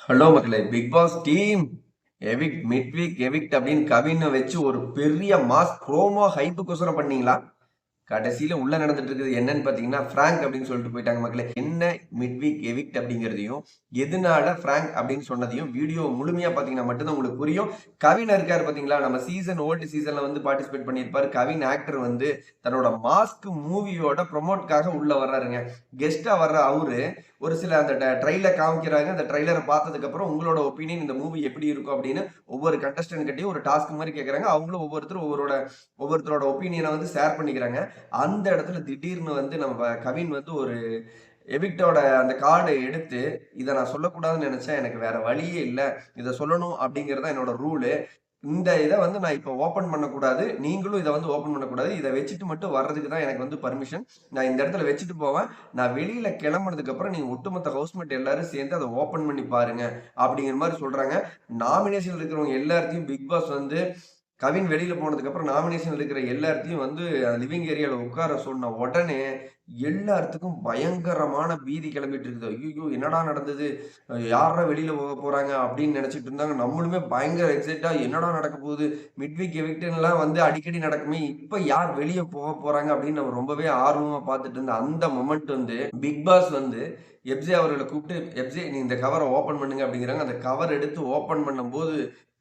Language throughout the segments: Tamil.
ஹலோ மக்களே, Bigg Boss team evict mid week evict அப்படின்னு கவினை வச்சு ஒரு பெரிய மாஸ் ப்ரோமோ ஹைப்புக்கோசரம் பண்ணீங்களா? கடைசியில உள்ள நடந்துட்டு இருக்குது என்னன்னு பாத்தீங்கன்னா பிராங்க் அப்படின்னு சொல்லிட்டு போயிட்டாங்க மக்களே. என்ன மிட் வீக் எவிக்ட் அப்படிங்கிறதையும் எதனால பிராங்க் அப்படின்னு சொன்னதையும் வீடியோ முழுமையா பாத்தீங்கன்னா மட்டும்தான் உங்களுக்கு புரியும். கவின் இருக்காரு பாத்தீங்களா, நம்ம ஓல்டு சீசன்ல வந்து பார்ட்டிசிபேட் பண்ணியிருப்பாரு. கவின் ஆக்டர் வந்து தன்னோட மாஸ்க் மூவியோட ப்ரொமோட்காக உள்ள வர்றாருங்க. கெஸ்டா வர்ற அவரு ஒரு சில அந்த ட்ரைலர் காமிக்கிறாங்க. அந்த ட்ரைலரை பார்த்ததுக்கு அப்புறம் உங்களோட ஒப்பீனியன் இந்த மூவி எப்படி இருக்கும் அப்படின்னு ஒவ்வொரு கண்டஸ்டன்ட் கிட்டையும் ஒரு டாஸ்க் மாதிரி கேட்கறாங்க. அவங்களும் ஒவ்வொருத்தரும் ஒவ்வொருத்தரோட ஒப்பீனியனை வந்து ஷேர் பண்ணிக்கிறாங்க. அந்த இடத்துல திடீர்னு வந்து நம்ம கவின் வந்து ஒரு எவிக்டோட அந்த கார்டை எடுத்து, இத நான் சொல்லக்கூடாதுன்னு நெனச்சேன். எனக்கு வேற வழியே இல்ல. இத சொல்லணும் அப்படிங்கிறது தான் என்னோட ரூலு. இந்த இத வந்து நான் இப்ப ஓப்பன் பண்ணக்கூடாது. நீங்களும் இத வந்து ஓப்பன் பண்ணக்கூடாது. இத வச்சுட்டு மட்டும் வர்றதுக்கு தான் எனக்கு வந்து பர்மிஷன். நான் இந்த இடத்துல வச்சுட்டு போவேன். நான் வெளியில கிளம்புனதுக்கு அப்புறம் நீங்க ஒட்டுமொத்த ஹவுஸ்மேட் எல்லாரும் சேர்ந்து அத ஓப்பன் பண்ணி பாருங்க. அப்படிங்கிற மாரி சொல்றாங்க. நாமினேஷன்ல இருக்கிறவங்க எல்லாத்தையும் பிக் பாஸ் வந்து கவின் வெளியில போனதுக்கு அப்புறம் நாமினேஷன்ல இருக்கிற எல்லாத்தையும் வந்து லிவிங் ஏரியால உட்கார சொன்ன உடனே எல்லாத்துக்கும் பயங்கரமான பீதி கிளம்பிட்டு இருக்குது. ஐய்யய்யோ! என்னடா நடந்தது? யார்றா வெளியில போறாங்க அப்படின்னு நினைச்சிட்டு இருந்தாங்க. நம்மளுமே பயங்கர எக்ஸைட்டா என்னடா நடக்க போகுது? மிட் வீக் எவிக்ட்ன்லாம் வந்து அடிக்கடி நடக்குமே. இப்ப யார் வெளிய போறாங்க அப்படின்னு நம்ம ரொம்பவே ஆர்வமா பார்த்துட்டு இருந்த அந்த மொமெண்ட் வந்து பிக் பாஸ் வந்து எப்ஜே அவர்கள கூப்பிட்டு, "எப்ஜே நீ இந்த கவர ஓப்பன் பண்ணுங்க" அப்படிங்கிறாங்க. அந்த கவர் எடுத்து ஓப்பன் பண்ணும்போது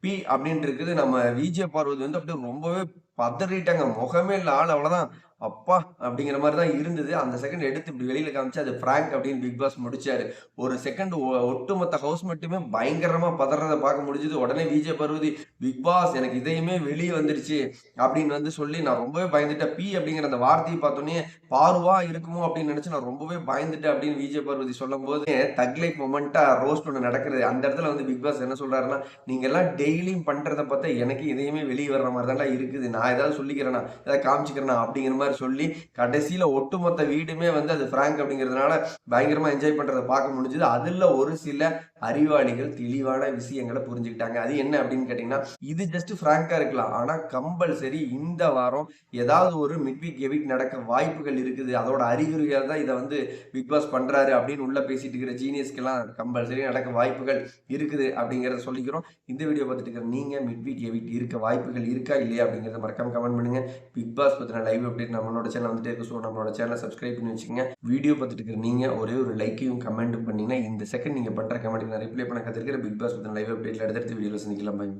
பி அப்படின்னு இருக்குது. நம்ம விஜே பார்வதி வந்து அப்படியே ரொம்பவே பதறிட்டாங்க. முகமே இல்ல. ஆள் அவ்வளோதான். அப்பா! அப்படிங்கிற மாரி தான் இருந்தது. அந்த செகண்ட் எடுத்து இப்படி வெளியில காமிச்சு, அது பிராங்க் அப்படின்னு பிக் பாஸ் முடிச்சாரு. ஒரு செகண்ட் ஒட்டுமொத்த ஹவுஸ்மேட்டுமே பயங்கரமா பதறத பார்க்க முடிஞ்சது. உடனே விஜே பார்வதி, "பிக் பாஸ் எனக்கு இதயமே வெளிய வந்துருச்சு" அப்படின்னு வந்து சொல்லி நான் ரொம்பவே பயந்துட்டேன். பி அப்படிங்கிற அந்த வார்த்தைய பார்த்தோனே, பார்வா இருக்குமோ அப்படின்னு நினைச்சு நான் ரொம்பவே பயந்துட்டேன் அப்படின்னு விஜே பார்வதி சொல்லும்போது, தக் லைஃப் மொமெண்ட்டா ரோஸ்ட் ஒண்ணு நடக்குது. அந்த இடத்துல வந்து பிக் பாஸ் என்ன சொல்றாருன்னா, "நீங்க எல்லாம் டெய்லியும் பண்றத பார்த்தா எனக்கு இதயமே வெளிய வர்ற மாரி தான்டா இருக்குது. நான் ஏதாவது சொல்லிக்கிறேனா? ஏதாவது காமிச்சுக்கிறேனா?" அப்படிங்கிற மாரி சொல்லி, கடைசியில ஒட்டுமொத்த வீடுமே வந்து அது பிராங்க் அப்படிங்கிறதுனால பயங்கரமா என்ஜாய் பண்றத பார்க்க முடிஞ்சது. அதுல ஒரு சில அறிவாளிகள் தெளிவான விஷயங்கள புரிஞ்சுக்கிட்டாங்க. அது என்ன அப்படின்னு கேட்டீங்கன்னா, இது ஜஸ்ட் பிராங்கா இருக்கலாம். ஆனா கம்பல்சரி இந்த வாரம் ஏதாவது ஒரு மிட் வீக் எவிக்ட் நடக்க வாய்ப்புகள் இருக்குது. அதோட அறிகுறியா தான் இத வந்து பிக் பாஸ் பண்றாரு அப்படின்னு உள்ள பேசிட்டு இருக்கிற ஜீனியஸ்க்கெல்லாம் கம்பல்சரி நடக்க வாய்ப்புகள் இருக்குது அப்படிங்கிறத சொல்லிக்கிறோம். இந்த வீடியோ பார்த்துட்டு இருக்கிற நீங்க மிட் வீக் எவிக்ட் இருக்க வாய்ப்புகள் இருக்கா இல்லையா அப்படிங்கிறத மறக்காம கமெண்ட் பண்ணுங்க. பிக் பாஸ் பத்தின லைவ் அப்டேட் நம்மளோட சேனல் வந்துட்டே இருக்கு. ஸோ நம்மளோட சேனலை சப்ஸ்கிரைப் பண்ணி வச்சுக்கோங்க. வீடியோ பார்த்துட்டு இருக்கிற நீங்க ஒரே ஒரு லைக்கையும் கமெண்ட்டும் பண்ணீங்கன்னா இந்த செகண்ட் நீங்க பண்ற கமெண்ட்டுக்கு நான் ரிப்ளை பண்ண காத்திருக்கிற பிக் பாஸ் பத்தின லைவ் அப்டேட்ல அடுத்தடுத்த வீடியோல சந்திக்கலாம். பாய்.